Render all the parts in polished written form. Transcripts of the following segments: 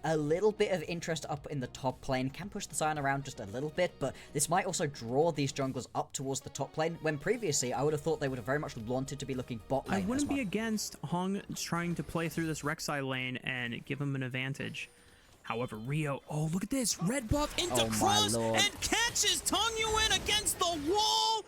a little bit of interest up in the top lane, can push the Sion around just a little bit, but this might also draw these junglers up towards the top lane, when previously I would have thought they would have very much wanted to be looking bot lane. I wouldn't be against Heng trying to play through this Rek'Sai lane and give him an advantage. However, Rio, oh, look at this. Red buff into cross and catches Tangyuan against the wall.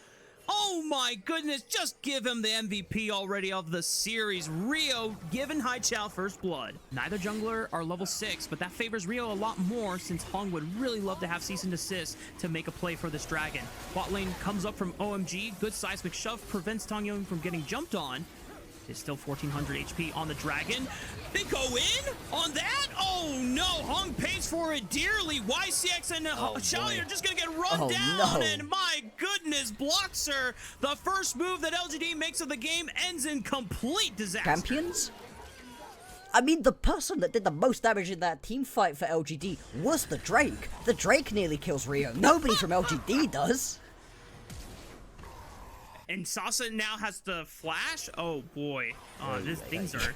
Oh my goodness, just give him the MVP already of the series. Rio giving haichao first blood. Neither jungler are level 6, but that favors Rio a lot more since Heng would really love to have cease and desist to make a play for this dragon. Bot lane comes up from OMG. Good seismic shove prevents Tangyuan from getting jumped on. Is still 1400 HP on the dragon. They go in on that? Oh no, Heng pays for it dearly. YCX and Shaoye are just gonna get run down, and my goodness, blocks her. The first move that LGD makes of the game ends in complete disaster. Champions? I mean, the person that did the most damage in that team fight for LGD was the Drake. The Drake nearly kills Rio. Nobody from LGD does. And Sasa now has the flash. Oh boy, these things are.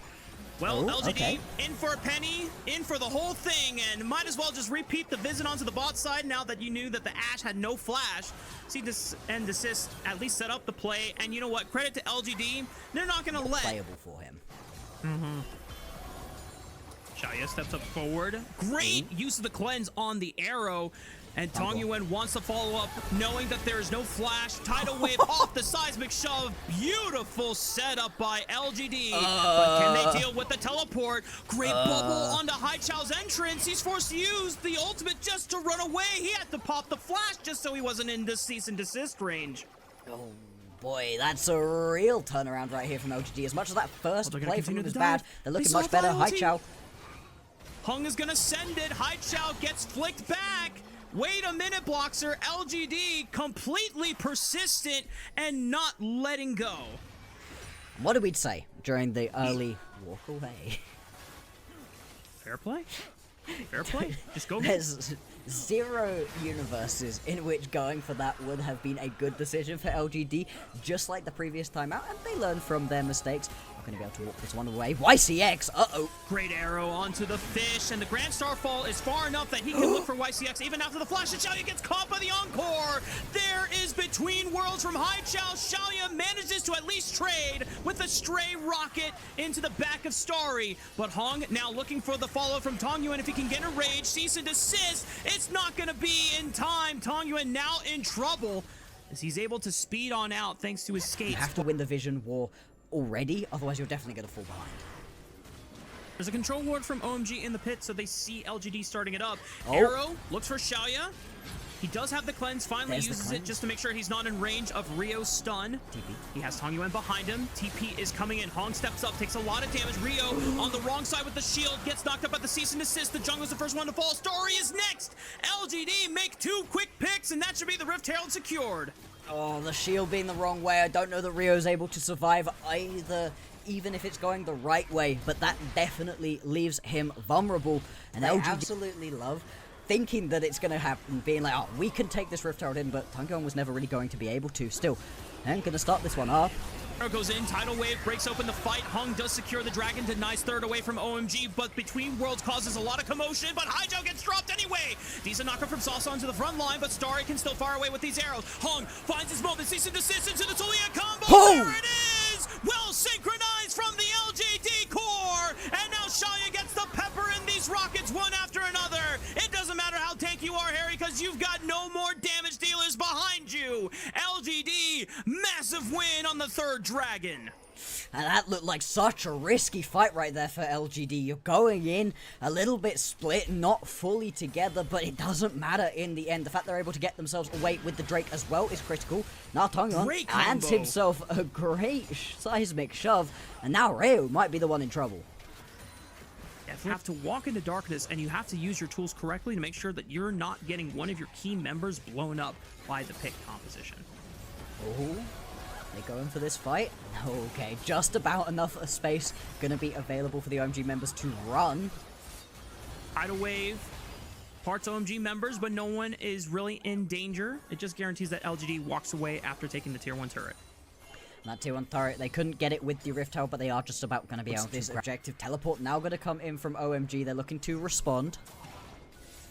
Well, LGD in for a penny, in for the whole thing, and might as well just repeat the visit onto the bot side now that you knew that the Ashe had no flash. See this and desist at least set up the play, and you know what? Credit to LGD, they're not gonna let. Playable for him. Shaoye steps up forward. Great use of the cleanse on the arrow. And Tangyuan wants to follow up, knowing that there is no flash. Tidal wave off the seismic shove. Beautiful setup by LGD. But can they deal with the teleport? Great bubble onto haichao's entrance. He's forced to use the ultimate just to run away. He had to pop the flash just so he wasn't in the cease and desist range. Oh boy, that's a real turnaround right here from LGD. As much as that first play from him was bad, they're looking much better. Haichao. Heng is gonna send it. Haichao gets flicked back. Wait a minute, Bloxer. LGD completely persistent and not letting go. What did we say during the early walk away? Fair play? Fair play. Just go. There's 0 universes in which going for that would have been a good decision for LGD, just like the previous time out, and they learned from their mistakes. Not going to be able to walk this one away. YCX, Great arrow onto the fish, and the Grand Starfall is far enough that he can look for YCX even after the flash, and Shaoye gets caught by the Encore. There is Between Worlds from haichao. Shaoye manages to at least trade with a stray rocket into the back of Starry, but Heng now looking for the follow from Tangyuan if he can get a rage. Cease and desist. It's not going to be in time. Tangyuan now in trouble as he's able to speed on out thanks to his skates. You have to win the vision war already, otherwise you're definitely going to fall behind. There's a control ward from OMG in the pit, so they see LGD starting it up. Arrow looks for Shaoye. He does have the cleanse, finally uses it just to make sure he's not in range of Rio's stun. TP. He has Tangyuan behind him. TP is coming in. Heng steps up, takes a lot of damage. Rio on the wrong side with the shield, gets knocked up at the cease and desist. The jungler's the first one to fall. Starry is next. LGD make 2 quick picks, and that should be the Rift Herald secured. Oh, the shield being the wrong way. I don't know that Rio's able to survive either, even if it's going the right way, but that definitely leaves him vulnerable. And I absolutely love thinking that it's going to happen, being like, oh, we can take this Rift Herald in, but Tangyuan was never really going to be able to. Still, Heng going to start this one up. Arrow goes in, Tidal Wave breaks open the fight. Heng does secure the dragon, denies third away from OMG, but Between Worlds causes a lot of commotion, but haichao gets dropped anyway. Decent knocker from Sasa onto the front line, but Starry can still fire away with these arrows. Heng finds his moment, cease and desist into the Tulia combo. There it is! Well synchronized from the LGD core, and now Shaoye gets the pepper in these rockets one after another. It doesn't matter how tanky you are, Hery, because you've got no more damage dealers behind you. LGD, massive win on the third dragon. And that looked like such a risky fight right there for LGD. You're going in a little bit split, not fully together, but it doesn't matter in the end. The fact they're able to get themselves away with the Drake as well is critical. Now Tangyuan lands himself a great seismic shove, and now Rio might be the one in trouble. You have to walk into darkness, and you have to use your tools correctly to make sure that you're not getting one of your key members blown up by the pick composition. Oh. They going for this fight? Okay, just about enough space gonna be available for the OMG members to run. Tidal Wave, parts OMG members, but no one is really in danger. It just guarantees that LGD walks away after taking the tier 1 turret. That 2-1 turret, they couldn't get it with the Rift Hell, but they are just about going to be out. This objective teleport now going to come in from OMG. They're looking to respond.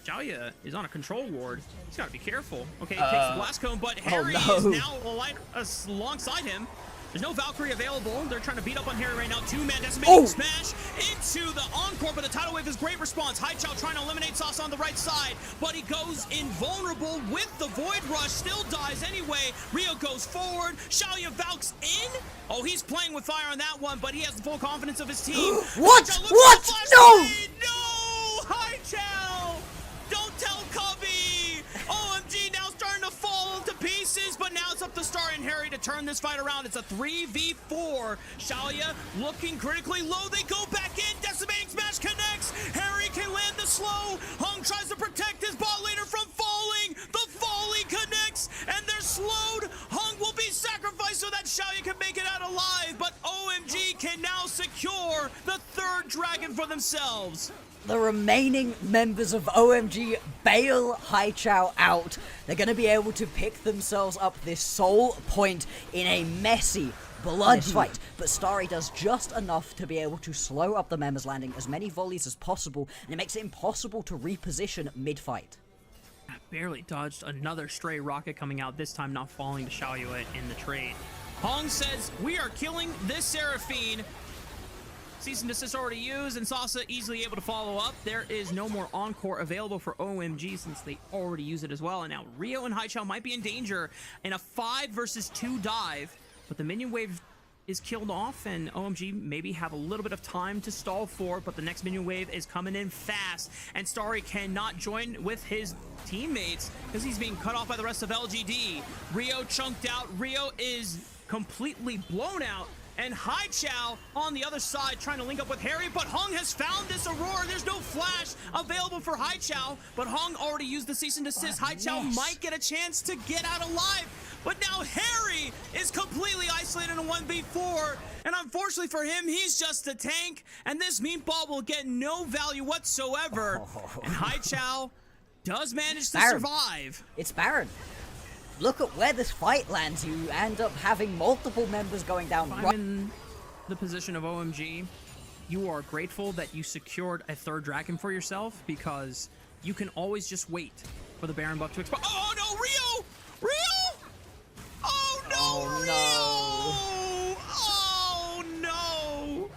Shaoye is on a control ward. He's got to be careful. Okay, he takes the blast cone, but Hery no. is now alongside him. There's no Valkyrie available. They're trying to beat up on Hery right now. Two-man decimating smash into the encore, but the tidal wave is great response. Haichao trying to eliminate sasi on the right side, but he goes invulnerable with the Void Rush. Still dies anyway. Rio goes forward. Shaoye Valks in. Oh, he's playing with fire on that one, but he has the full confidence of his team. What? No! No! Haichao! Don't tell Cubby! OMG now starting to fall to pieces, but now it's up to Starry and Hery to turn this fight around. It's a 3v4. Shaoye looking critically low. They go back in. Decimating smash connects. Hery can land the slow. Heng tries to protect his bot laner from falling. The volley connects, and they're slowed. Heng will be sacrificed so that Shaoye can make it out alive, but OMG can now secure the third dragon for themselves. The remaining members of OMG bail haichao out. They're going to be able to pick themselves up this soul point in a messy, bloody fight. But Starry does just enough to be able to slow up the members, landing as many volleys as possible, and it makes it impossible to reposition mid-fight. Barely dodged another stray rocket coming out, this time not falling to Shaoye in the trade. Heng says, we are killing this Seraphine. Cease and desist already used, and Sasa easily able to follow up. There is no more encore available for OMG since they already used it as well. And now Rio and haichao might be in danger in a 5 versus 2 dive, but the minion wave is killed off, and OMG maybe have a little bit of time to stall for, but the next minion wave is coming in fast, and Starry cannot join with his teammates because he's being cut off by the rest of LGD. Rio chunked out. Rio is completely blown out. And haichao on the other side trying to link up with Hery, but Heng has found this Aurora. There's no flash available for haichao, but Heng already used the cease and desist. haichao might get a chance to get out alive, but now Hery is completely isolated in a 1v4, and unfortunately for him, he's just a tank, and this meatball will get no value whatsoever. And haichao does manage to survive. It's Baron. Look at where this fight lands. You end up having multiple members going down. If I'm in the position of OMG, you are grateful that you secured a third dragon for yourself, because you can always just wait for the Baron buff to expire. Oh no, Rio! Rio! Oh no, Oh, Rio! Oh no!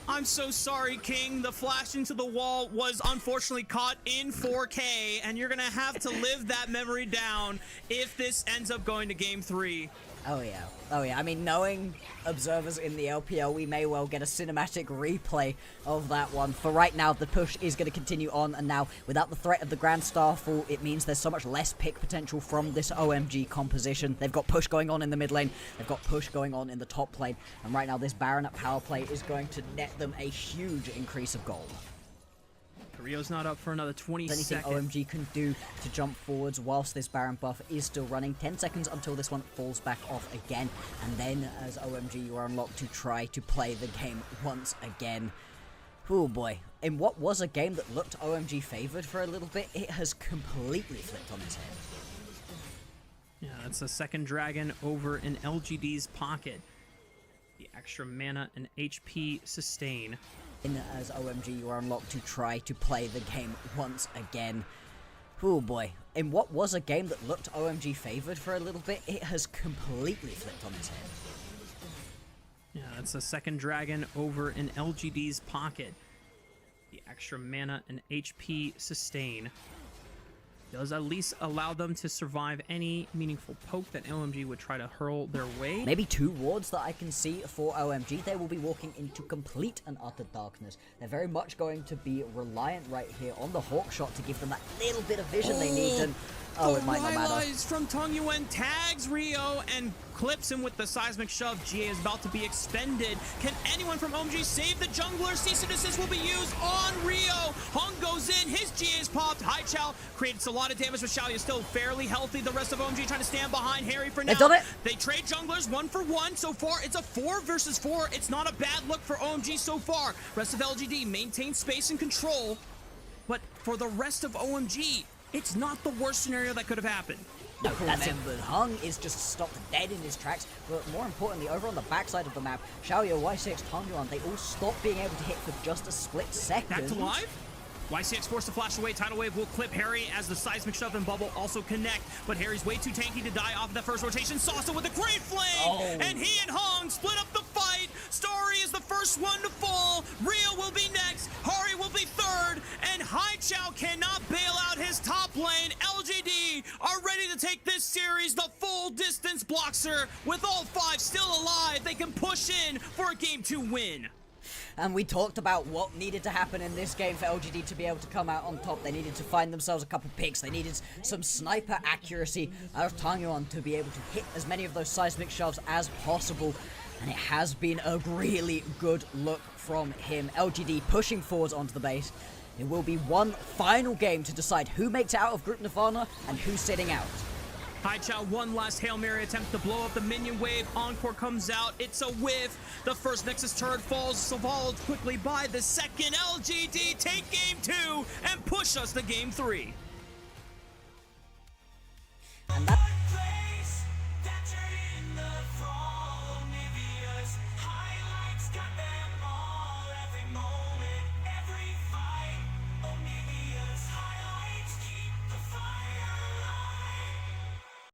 I'm so sorry, King. The flash into the wall was unfortunately caught in 4K, and you're gonna have to live that memory down if this ends up going to game 3. Oh yeah. Oh yeah. I mean, knowing observers in the LPL, we may well get a cinematic replay of that one. For right now, the push is going to continue on, and now without the threat of the Grand Starfall, it means there's so much less pick potential from this OMG composition. They've got push going on in the mid lane, they've got push going on in the top lane, and right now this Baron at power play is going to net them a huge increase of gold. Rio's not up for another 20 Anything seconds. OMG can do to jump forwards whilst this Baron buff is still running. 10 seconds until this one falls back off again. And then as OMG, you are unlocked to try to play the game once again. Oh boy. In what was a game that looked OMG favored for a little bit, it has completely flipped on its head. Yeah, that's a second dragon over in LGD's pocket. The extra mana and HP sustain. As OMG, you are unlocked to try to play the game once again. Oh boy. In what was a game that looked OMG favored for a little bit, it has completely flipped on its head. Yeah, that's a second dragon over in LGD's pocket. The extra mana and HP sustain does at least allow them to survive any meaningful poke that OMG would try to hurl their way. Maybe 2 wards that I can see for OMG. They will be walking into complete and utter darkness. They're very much going to be reliant right here on the Hawk shot to give them that little bit of vision they need. And it might not matter. From Tangyuan tags Rio and clips him with the seismic shove. GA is about to be expended. Can anyone from OMG save the jungler? Cease and desist will be used on Rio. Heng goes in. His GA is popped. haichao creates a lot of damage, but Shaoye is still fairly healthy. The rest of OMG trying to stand behind Hery for now. They've done it. They trade junglers 1 for 1. So far, it's a 4 versus 4. It's not a bad look for OMG so far. Rest of LGD maintains space and control. But for the rest of OMG, it's not the worst scenario that could have happened. No, that's it. But Heng is just stopped dead in his tracks. But more importantly, over on the backside of the map, Shaoye, YCX, Tangyuan, they all stopped being able to hit for just a split second. Back to live? YCX forced to flash away. Tidal Wave will clip Hery as the seismic shove and bubble also connect. But Hery's way too tanky to die off of that first rotation. Sasa with a great flame! And he and Heng split up the fight. Starry is the first one to fall. Riot will be next. Hery will be third. And haichao cannot bail out his top lane. LGD are ready to take this series the full distance. Bloxer with all 5 still alive. They can push in for a game 2 win. And we talked about what needed to happen in this game for LGD to be able to come out on top. They needed to find themselves a couple picks. They needed some sniper accuracy out of Tangyuan to be able to hit as many of those seismic shoves as possible. And it has been a really good look from him. LGD pushing forwards onto the base. It will be one final game to decide who makes it out of Group Nirvana and who's sitting out. haichao, one last Hail Mary attempt to blow up the minion wave. Encore comes out. It's a whiff. The first Nexus turret falls, followed quickly by the second. LGD take game 2 and push us to game 3.